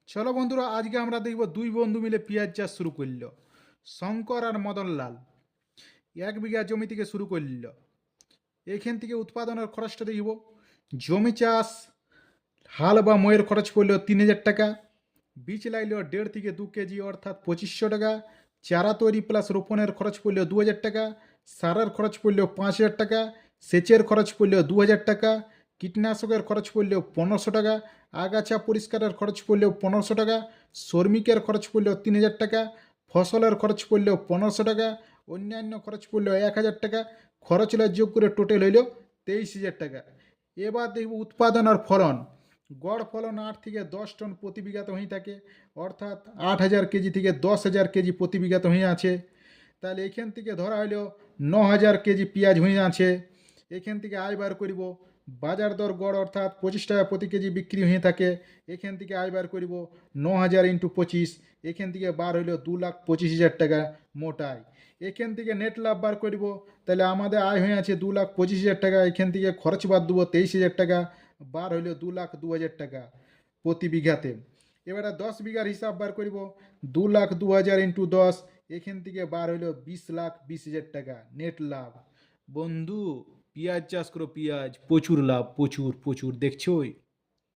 চলো বন্ধুরা, আজকে আমরা দেখব দুই বন্ধু মিলে পেঁয়াজ চাষ শুরু করল। শঙ্কর আর মদনলাল 1 বিঘা জমি থেকে শুরু করল। এখান থেকে উৎপাদনের খরচটা দেখব। জমি চাষ হাল বা ময়ের খরচ পড়ল 3,000 টাকা। বীজ লাইল 1.5 থেকে 2 কেজি অর্থাৎ 2500 টাকা। চারা তৈরি প্লাস রোপণের খরচ পড়ল 2,000 টাকা। সারের খরচ পড়ল 5,000 টাকা। সেচের খরচ পড়ল 2,000 টাকা। কীটনাশকের খরচ পড়ল 1,500 টাকা। আগাছা পরিষ্কারের খরচ পড়ল 1,500 টাকা। শ্রমিকের খরচ পড়ল 3,000 টাকা। ফসলের খরচ পড়ল 1,500 টাকা। অন্যান্য খরচ পড়ল 1,000 টাকা। খরচ যোগ করে টোটাল হইল 23,000 টাকা। এবার দেখব উৎপাদন আর ফলন। গড় ফলন 8 থেকে 10 টন প্রতি বিঘাতে হয়ে থাকে, অর্থাৎ 8,000 কেজি থেকে 10,000 কেজি প্রতি বিঘাতে হয়ে আছে। তাহলে এখান থেকে ধরা হইল 9,000 কেজি পেঁয়াজ হয়ে আছে। এখান থেকে আয় বার করিব। বাজার দর গড় অর্থাৎ 25 টাকা প্রতি কেজি বিক্রি হয়ে থাকে। এখান থেকে আয় বার করিব 9,000 ইন্টু 25। এখান থেকে বার হইল 2,25,000 টাকা মোটাই। এখান থেকে নেট লাভ বার করিব। তাহলে আমাদের আয় হয়ে আছে 2,25,000 টাকা। এখান থেকে খরচ বাদ দেবো 23,000 টাকা। বার হইল 2,02,000 টাকা প্রতি বিঘাতে। এবারে 10 বিঘার হিসাব বার করিব। 2,02,000 ইন্টু 10। এখান থেকে বার হইল 20,20,000 টাকা নেট লাভ। বন্ধু, পেঁয়াজ চাষ করো, পেঁয়াজ প্রচুর লাভ, প্রচুর প্রচুর, দেখছোই।